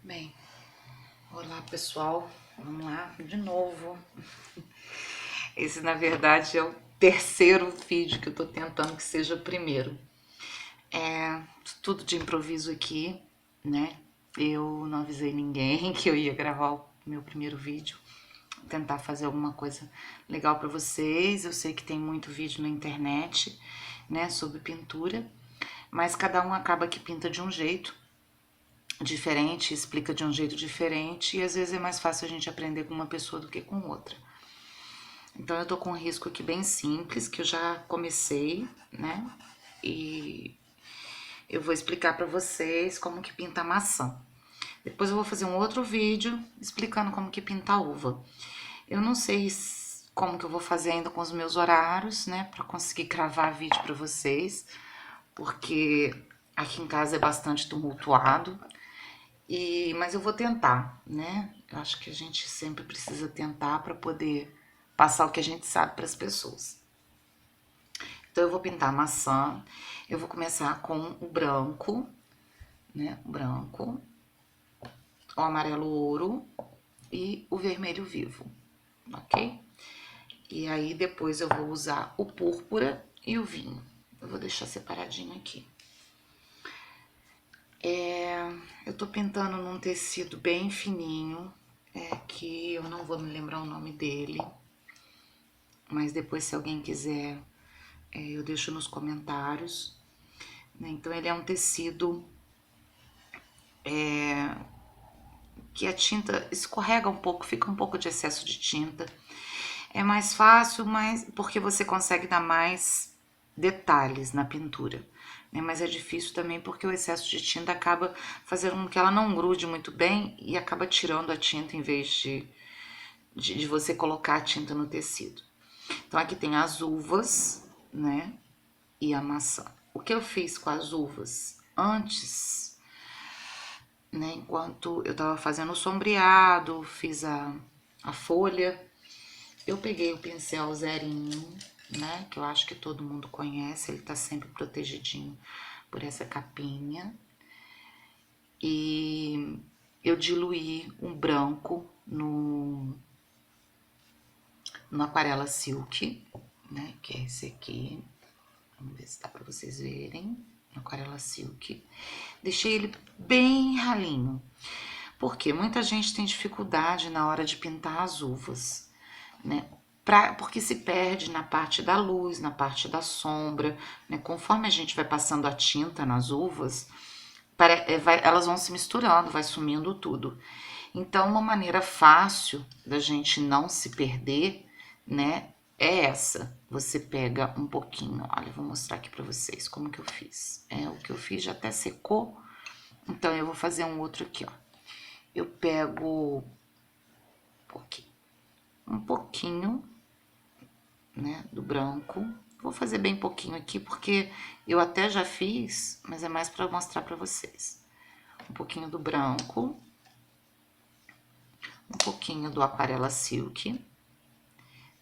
Bem, olá pessoal, vamos lá de novo. Esse na verdade é o terceiro vídeo que eu tô tentando que seja o primeiro. É tudo de improviso aqui, né? Eu não avisei ninguém que eu ia gravar o meu primeiro vídeo, tentar fazer alguma coisa legal para vocês. Eu sei que tem muito vídeo na internet, né, sobre pintura, mas cada um acaba que pinta de um jeito diferente, explica de um jeito diferente e às vezes é mais fácil a gente aprender com uma pessoa do que com outra. Então eu tô com um risco aqui bem simples, que eu já comecei, né? E eu vou explicar pra vocês como que pinta maçã. Depois eu vou fazer um outro vídeo explicando como que pinta uva. Eu não sei como que eu vou fazer ainda com os meus horários, né, pra conseguir gravar vídeo pra vocês, porque aqui em casa é bastante tumultuado. Mas eu vou tentar, né? Eu acho que a gente sempre precisa tentar para poder passar o que a gente sabe para as pessoas. Então eu vou pintar a maçã. Eu vou começar com o branco, né? O branco, o amarelo ouro e o vermelho vivo, ok? E aí depois eu vou usar o púrpura e o vinho. Eu vou deixar separadinho aqui. Eu tô pintando num tecido bem fininho, que eu não vou me lembrar o nome dele, mas depois se alguém quiser, eu deixo nos comentários, né? Então ele é um tecido que a tinta escorrega um pouco, fica um pouco de excesso de tinta. É mais fácil, mas porque você consegue dar mais detalhes na pintura, né? Mas é difícil também porque o excesso de tinta acaba fazendo com que ela não grude muito bem e acaba tirando a tinta em vez de você colocar a tinta no tecido. Então aqui tem as uvas, né? E a maçã. O que eu fiz com as uvas antes, né? Enquanto eu tava fazendo o sombreado, fiz a folha, eu peguei o pincel zerinho, né? Que eu acho que todo mundo conhece, ele tá sempre protegidinho por essa capinha. E eu diluí um branco no aquarela silk, né? Que é esse aqui. Vamos ver se dá pra vocês verem. Aquarela silk. Deixei ele bem ralinho. Porque muita gente tem dificuldade na hora de pintar as uvas, né? Porque se perde na parte da luz, na parte da sombra, né? Conforme a gente vai passando a tinta nas uvas, elas vão se misturando, vai sumindo tudo. Então, uma maneira fácil da gente não se perder, né, é essa. Você pega um pouquinho, olha, eu vou mostrar aqui pra vocês como que eu fiz. O que eu fiz já até secou, então eu vou fazer um outro aqui, ó. Eu pego um pouquinho, né, do branco. Vou fazer bem pouquinho aqui porque eu até já fiz, mas é mais para mostrar para vocês. Um pouquinho do branco, um pouquinho do aquarela silk.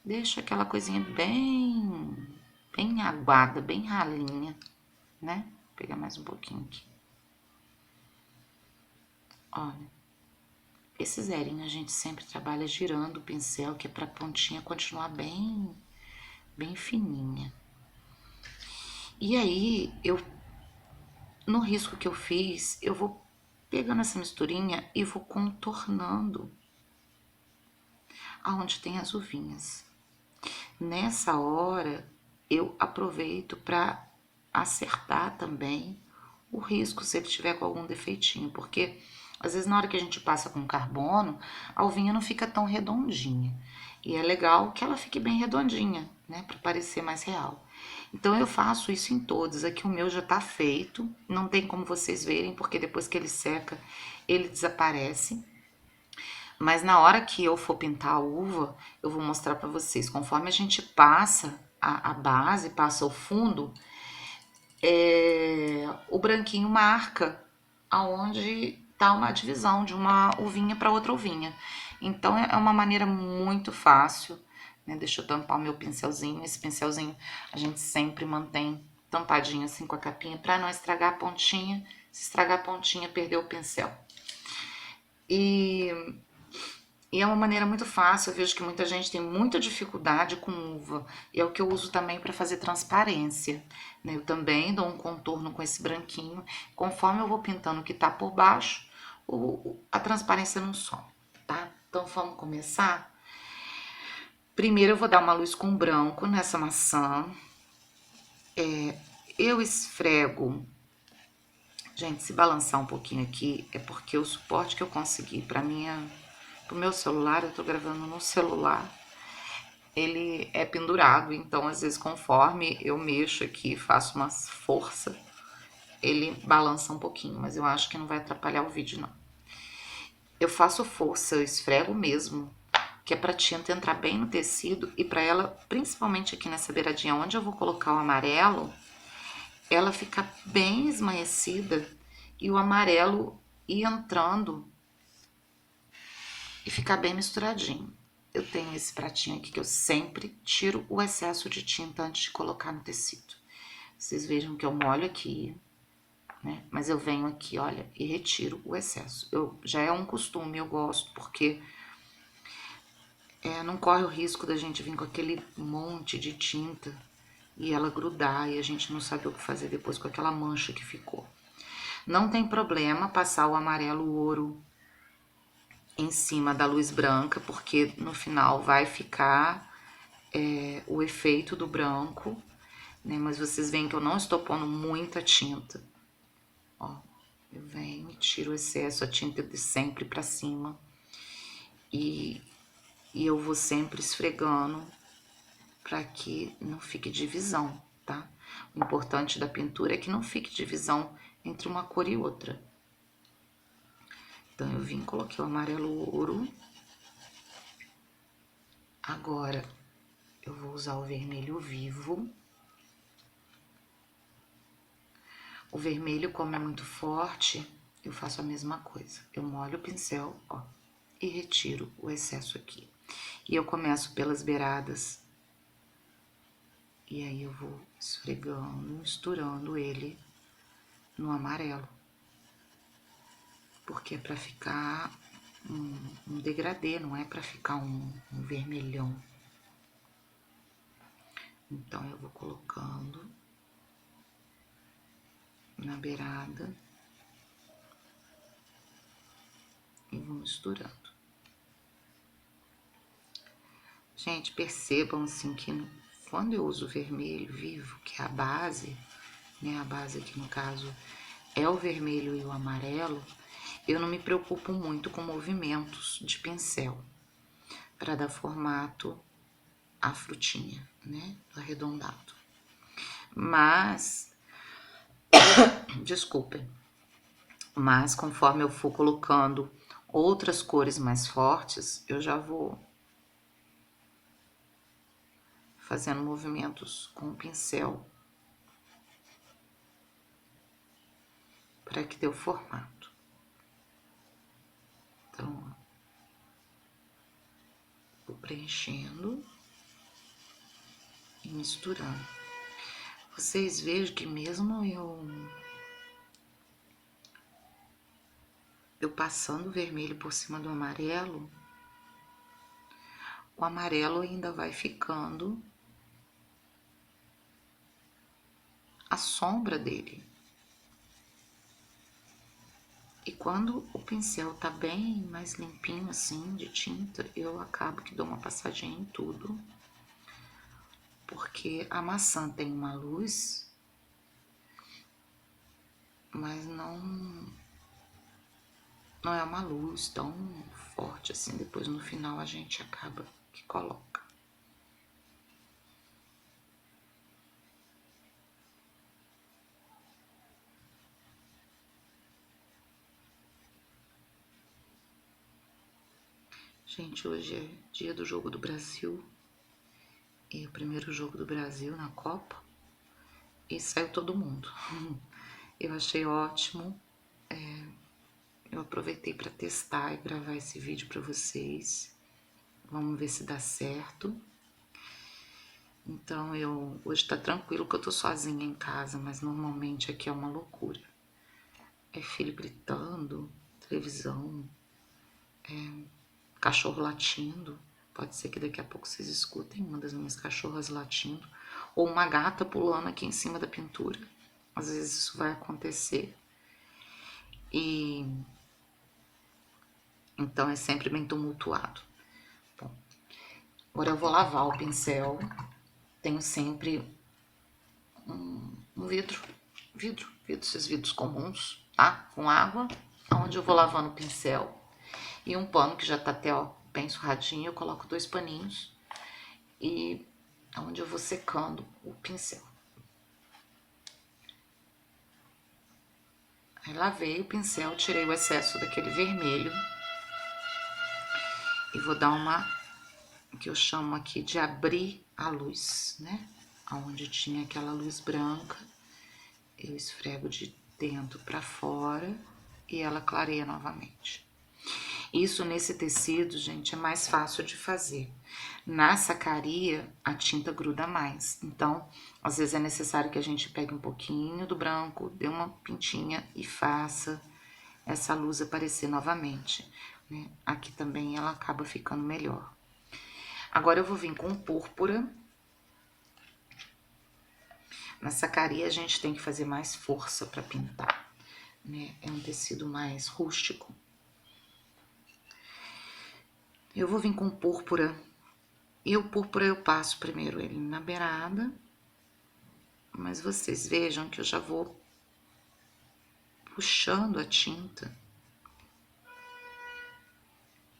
Deixa aquela coisinha bem aguada, bem ralinha, né? Vou pegar mais um pouquinho aqui. Olha, esse zerinho a gente sempre trabalha girando o pincel, que é pra pontinha continuar bem fininha. E aí, no risco que eu fiz, eu vou pegando essa misturinha e vou contornando aonde tem as uvinhas. Nessa hora, eu aproveito para acertar também o risco se ele tiver com algum defeitinho, porque às vezes na hora que a gente passa com carbono, a uvinha não fica tão redondinha. E é legal que ela fique bem redondinha, né, para parecer mais real. Então eu faço isso em todos. Aqui o meu já tá feito, não tem como vocês verem, porque depois que ele seca, ele desaparece. Mas na hora que eu for pintar a uva, eu vou mostrar para vocês. Conforme a gente passa a base, passa o fundo, o branquinho marca aonde tá uma divisão de uma uvinha para outra uvinha. Então é uma maneira muito fácil, né? Deixa eu tampar o meu pincelzinho. Esse pincelzinho a gente sempre mantém tampadinho assim com a capinha para não estragar a pontinha. Se estragar a pontinha, perdeu o pincel. E, e é uma maneira muito fácil. Eu vejo que muita gente tem muita dificuldade com uva. E é o que eu uso também para fazer transparência, né? Eu também dou um contorno com esse branquinho. Conforme eu vou pintando o que tá por baixo, a transparência não some, tá? Então vamos começar? Primeiro eu vou dar uma luz com branco nessa maçã. Eu esfrego. Gente, se balançar um pouquinho aqui é porque o suporte que eu consegui para pro meu celular, eu tô gravando no celular, ele é pendurado, então às vezes conforme eu mexo aqui, faço uma força, ele balança um pouquinho, mas eu acho que não vai atrapalhar o vídeo não. Eu faço força, eu esfrego mesmo, que é pra tinta entrar bem no tecido e pra ela, principalmente aqui nessa beiradinha onde eu vou colocar o amarelo, ela fica bem esmaecida e o amarelo ir entrando e ficar bem misturadinho. Eu tenho esse pratinho aqui que eu sempre tiro o excesso de tinta antes de colocar no tecido. Vocês vejam que eu molho aqui, né? Mas eu venho aqui, olha, e retiro o excesso. Já é um costume, eu gosto, porque não corre o risco da gente vir com aquele monte de tinta e ela grudar e a gente não saber o que fazer depois com aquela mancha que ficou. Não tem problema passar o amarelo ouro em cima da luz branca, porque no final vai ficar o efeito do branco, né? Mas vocês veem que eu não estou pondo muita tinta. Ó, eu venho e tiro o excesso, a tinta de sempre pra cima. E eu vou sempre esfregando para que não fique divisão, tá? O importante da pintura é que não fique divisão entre uma cor e outra. Então, eu vim e coloquei o amarelo ouro. Agora, eu vou usar o vermelho vivo. O vermelho, como é muito forte, eu faço a mesma coisa. Eu molho o pincel, ó, e retiro o excesso aqui. E eu começo pelas beiradas. E aí eu vou esfregando, misturando ele no amarelo. Porque é pra ficar um degradê, não é pra ficar um vermelhão. Então, eu vou colocando na beirada e vou misturando. Gente, percebam assim que quando eu uso o vermelho vivo, que é a base, né, a base aqui no caso é o vermelho e o amarelo, eu não me preocupo muito com movimentos de pincel para dar formato à frutinha, né, do arredondado. Mas, desculpem, mas conforme eu for colocando outras cores mais fortes, eu já vou fazendo movimentos com o pincel para que dê o formato. Então, ó, vou preenchendo e misturando. Vocês vejam que mesmo eu passando o vermelho por cima do amarelo, o amarelo ainda vai ficando a sombra dele. E quando o pincel tá bem mais limpinho assim de tinta, eu acabo que dou uma passadinha em tudo, porque a maçã tem uma luz, mas não é uma luz tão forte assim. Depois no final a gente acaba que coloca. Gente, hoje é dia do jogo do Brasil, e o primeiro jogo do Brasil na Copa, e saiu todo mundo. Eu achei ótimo, eu aproveitei para testar e gravar esse vídeo para vocês. Vamos ver se dá certo. Então, hoje tá tranquilo que eu tô sozinha em casa, mas normalmente aqui é uma loucura. É filho gritando, televisão, cachorro latindo. Pode ser que daqui a pouco vocês escutem uma das minhas cachorras latindo. Ou uma gata pulando aqui em cima da pintura. Às vezes isso vai acontecer. E então é sempre bem tumultuado. Bom, agora eu vou lavar o pincel. Tenho sempre um vidro, esses vidros comuns, tá? Com água, onde eu vou lavando o pincel. E um pano que já tá até, ó, bem surradinho, eu coloco 2 paninhos. E onde eu vou secando o pincel. Aí lavei o pincel, tirei o excesso daquele vermelho. E vou dar uma, que eu chamo aqui de abrir a luz, né? Onde tinha aquela luz branca, eu esfrego de dentro para fora e ela clareia novamente. Isso nesse tecido, gente, é mais fácil de fazer. Na sacaria, a tinta gruda mais. Então, às vezes é necessário que a gente pegue um pouquinho do branco, dê uma pintinha e faça essa luz aparecer novamente, né? Aqui também ela acaba ficando melhor. Agora eu vou vir com púrpura. Na sacaria a gente tem que fazer mais força para pintar, né? É um tecido mais rústico. Eu vou vir com púrpura. E o púrpura eu passo primeiro ele na beirada. Mas vocês vejam que eu já vou puxando a tinta.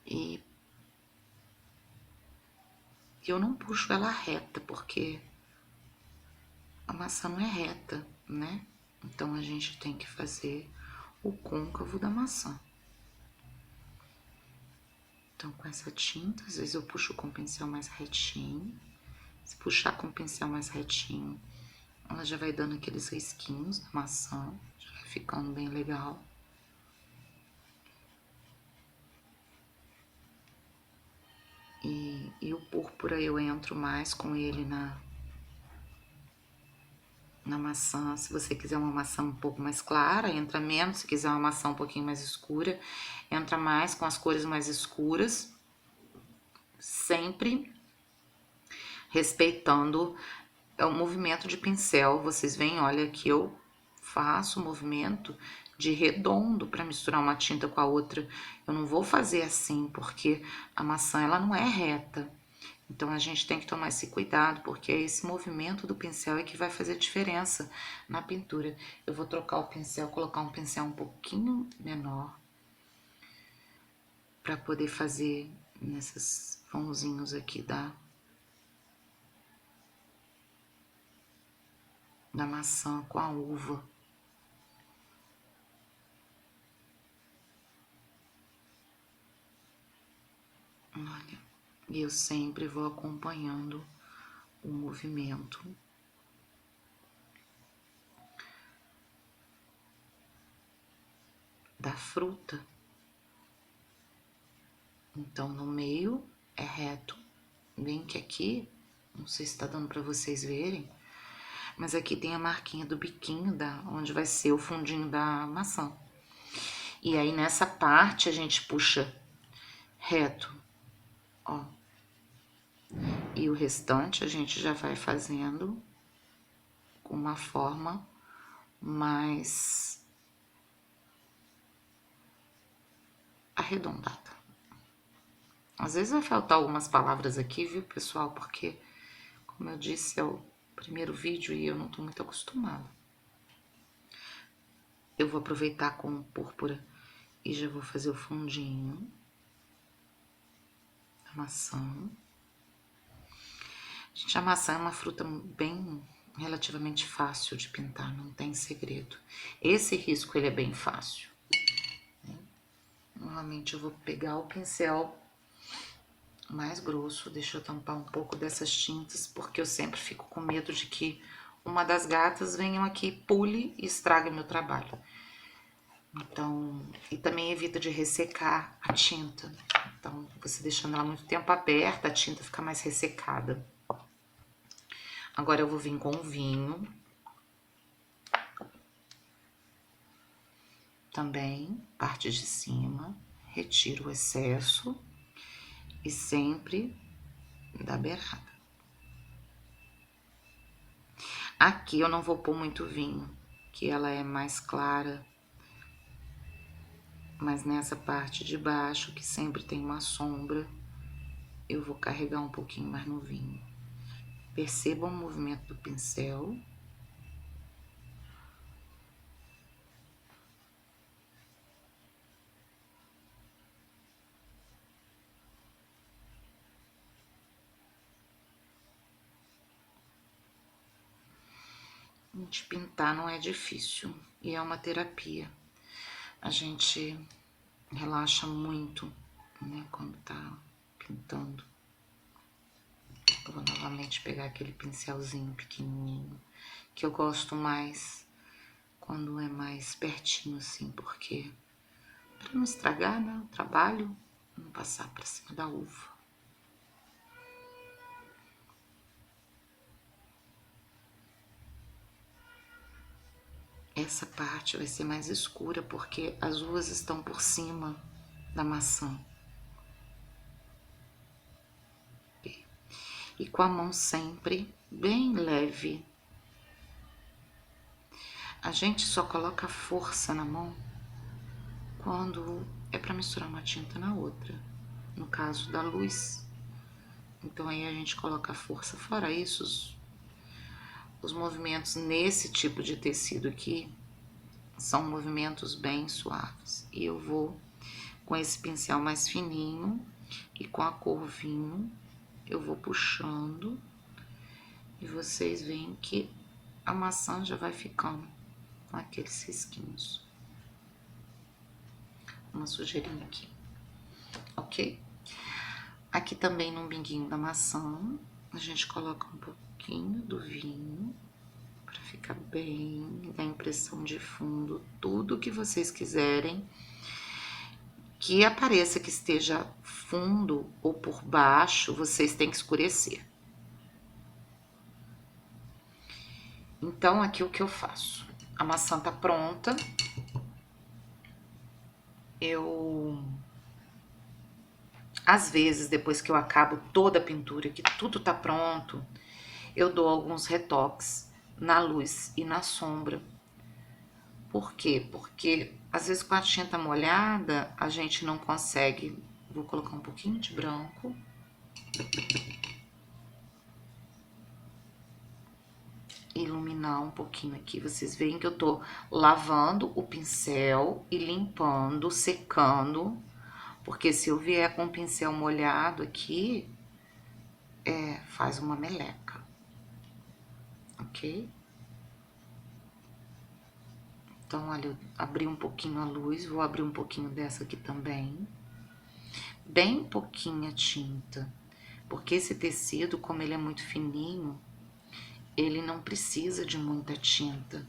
E eu não puxo ela reta, porque a maçã não é reta, né? Então a gente tem que fazer o côncavo da maçã. Então com essa tinta, às vezes eu puxo com o pincel mais retinho. Se puxar com o pincel mais retinho, ela já vai dando aqueles risquinhos da maçã, já vai ficando bem legal. E o púrpura eu entro mais com ele na maçã. Se você quiser uma maçã um pouco mais clara, entra menos. Se quiser uma maçã um pouquinho mais escura, entra mais com as cores mais escuras. Sempre respeitando o movimento de pincel. Vocês veem, olha, que eu faço o movimento de redondo para misturar uma tinta com a outra. Eu não vou fazer assim, porque a maçã ela não é reta. Então a gente tem que tomar esse cuidado, porque esse movimento do pincel é que vai fazer diferença na pintura. Eu vou trocar o pincel, colocar um pincel um pouquinho menor, para poder fazer nesses vãozinhos aqui da maçã com a uva. Olha, e eu sempre vou acompanhando o movimento da fruta. Então no meio é reto, bem que aqui, não sei se tá dando para vocês verem, mas aqui tem a marquinha do biquinho onde vai ser o fundinho da maçã. E aí nessa parte a gente puxa reto, ó. E o restante a gente já vai fazendo com uma forma mais arredondada. Às vezes vai faltar algumas palavras aqui, viu, pessoal? Porque, como eu disse, é o primeiro vídeo e eu não tô muito acostumada. Eu vou aproveitar com púrpura e já vou fazer o fundinho da maçã. Gente, a maçã é uma fruta bem relativamente fácil de pintar, não tem segredo. Esse risco ele é bem fácil, né? Novamente eu vou pegar o pincel mais grosso, deixa eu tampar um pouco dessas tintas, porque eu sempre fico com medo de que uma das gatas venha aqui, pule e estrague meu trabalho. Então, e também evita de ressecar a tinta. Então, você deixando ela muito tempo aberta, a tinta fica mais ressecada. Agora eu vou vir com o vinho. Também, parte de cima, retiro o excesso e sempre da beirada. Aqui eu não vou pôr muito vinho, que ela é mais clara, mas nessa parte de baixo, que sempre tem uma sombra, eu vou carregar um pouquinho mais no vinho. Percebam o movimento do pincel. De pintar não é difícil e é uma terapia. A gente relaxa muito, né, quando tá pintando. Eu vou novamente pegar aquele pincelzinho pequenininho, que eu gosto mais quando é mais pertinho assim, porque para não estragar, né, o trabalho, não passar para cima da uva. Essa parte vai ser mais escura porque as uvas estão por cima da maçã. E com a mão sempre bem leve. A gente só coloca força na mão quando é para misturar uma tinta na outra. No caso da luz. Então aí a gente coloca força. Fora isso, os movimentos nesse tipo de tecido aqui são movimentos bem suaves. E eu vou com esse pincel mais fininho e com a cor vinho, eu vou puxando e vocês veem que a maçã já vai ficando com aqueles risquinhos. Uma sujeirinha aqui, ok? Aqui também no umbiguinho da maçã, a gente coloca um pouquinho do vinho para ficar bem, dar impressão de fundo, tudo que vocês quiserem que apareça que esteja fundo ou por baixo, vocês têm que escurecer. Então, aqui o que eu faço? A maçã tá pronta. Às vezes, depois que eu acabo toda a pintura, que tudo tá pronto, eu dou alguns retoques na luz e na sombra. Por quê? Porque às vezes com a tinta molhada, a gente não consegue. Vou colocar um pouquinho de branco. Iluminar um pouquinho aqui. Vocês veem que eu tô lavando o pincel e limpando, secando. Porque se eu vier com o pincel molhado aqui, faz uma meleca. Ok? Então, olha, eu abri um pouquinho a luz, vou abrir um pouquinho dessa aqui também. Bem pouquinha tinta, porque esse tecido, como ele é muito fininho, ele não precisa de muita tinta.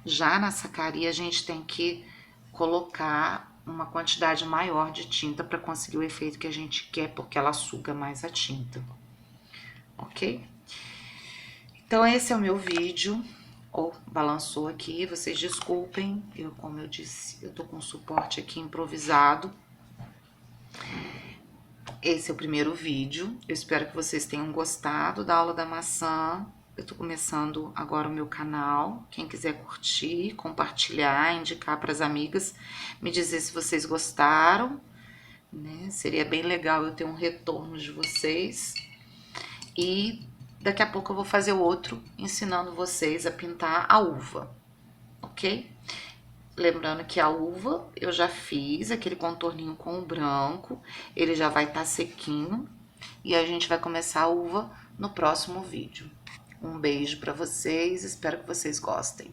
Já na sacaria, a gente tem que colocar uma quantidade maior de tinta para conseguir o efeito que a gente quer, porque ela suga mais a tinta, ok? Então, esse é o meu vídeo. Ou balançou aqui, vocês desculpem, como eu disse, eu tô com suporte aqui improvisado. Esse é o primeiro vídeo, eu espero que vocês tenham gostado da aula da maçã. Eu tô começando agora o meu canal, quem quiser curtir, compartilhar, indicar para as amigas, me dizer se vocês gostaram, né? Seria bem legal eu ter um retorno de vocês. E daqui a pouco eu vou fazer outro ensinando vocês a pintar a uva, ok? Lembrando que a uva eu já fiz aquele contorninho com o branco, ele já vai estar sequinho e a gente vai começar a uva no próximo vídeo. Um beijo para vocês, espero que vocês gostem.